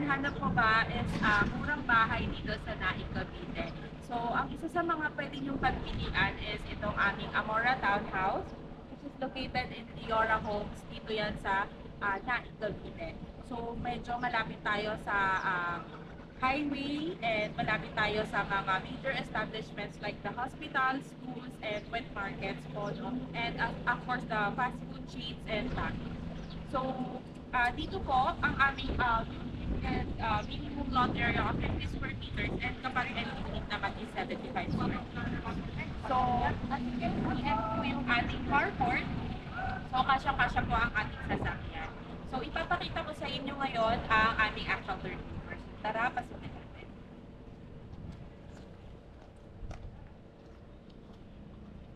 hanap mo ba is murang bahay dito sa Naik, Cavite. So, ang isa sa mga pwede niyong pagpilian is itong aming Amora Townhouse, which is located in Liora Homes. Dito yan sa Naik, Cavite. So, medyo malapit tayo sa highway and malapit tayo sa mga major establishments like the hospitals, schools, and wet markets po, no? And of course, the fast food chains and banks. So, dito po, ang aming and minimum lot area of 50 square meters and kaparihan unit naman is 75 square meters. So, as you can see, ito po yung ating carport. So, kasya-kasya po ang ating sasakyan. So, ipapakita ko sa inyo ngayon ang aming actual turnover. Tara, pasukin natin.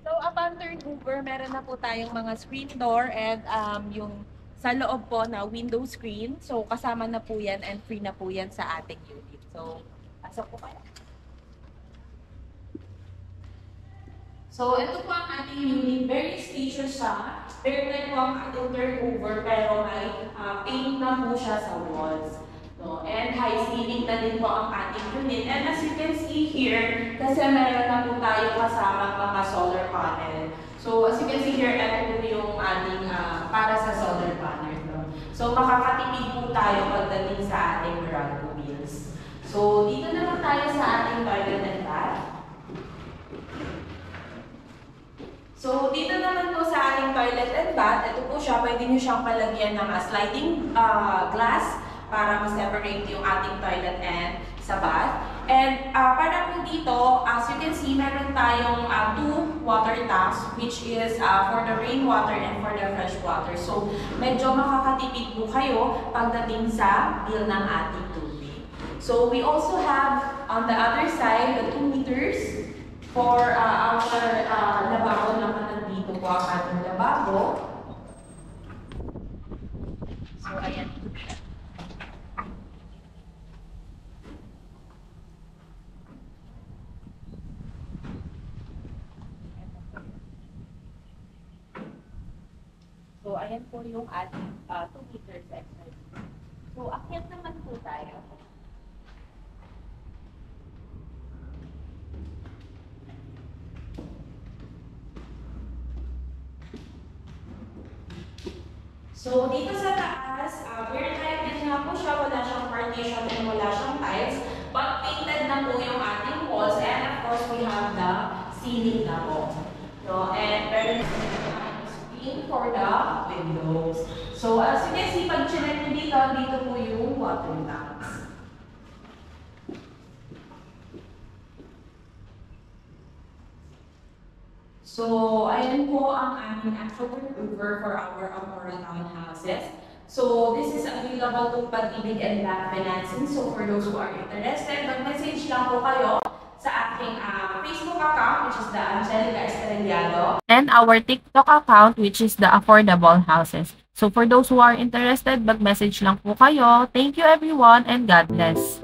So, upon turnover, meron na po tayong mga screen door and yung sa loob po na window screen. So, kasama na po yan and free na po yan sa ating unit. So, pasok po kayo. So, ito po ang ating unit. Very spacious siya. Very like po ang ating turnover pero may paint na po siya sa walls. No? And high ceiling na din po ang ating unit. And as you can see here, kasi meron na po tayo kasama mga solar panel. So, as you can see here, ito po yung ating para sa solar panel. No? So, makakatipid po tayo pagdating sa ating Meralco bills. So, dito naman tayo sa ating toilet and bath. So, dito naman po sa ating toilet and bath, ito po siya, pwede nyo siyang palagyan ng sliding glass para ma-separate yung ating toilet and sa bath. And para po dito, as you can see, meron tayong 2 water tanks which is for the rainwater and for the fresh water. So, medyo makakatipid po kayo pagdating sa bill ng ating tubig. So, we also have on the other side, the 2 meters for our lababo naman dito po ang ating lababo. So, ayan po siya. So, ayan po yung ating 2 meters extra. So, akyat naman po tayo. So, dito sa taas, bare tile din nga po siya. Wala siyang partition and wala siyang tiles. But painted na po yung ating walls. And of course, we have the ceiling na po. So, and meron for the windows. So, as you can see, pag chinek nyo dito po yung water tanks. So, ayan po ang aming actual turnover for our Amora townhouses. So, this is available to Pag-ibig and Bank Financing. So, for those who are interested, mag-message lang po kayo sa aking Facebook account, which is the Angelica Estrellado, and our TikTok account, which is the Affordable Houses. So for those who are interested, mag-message lang po kayo. Thank you everyone and God bless.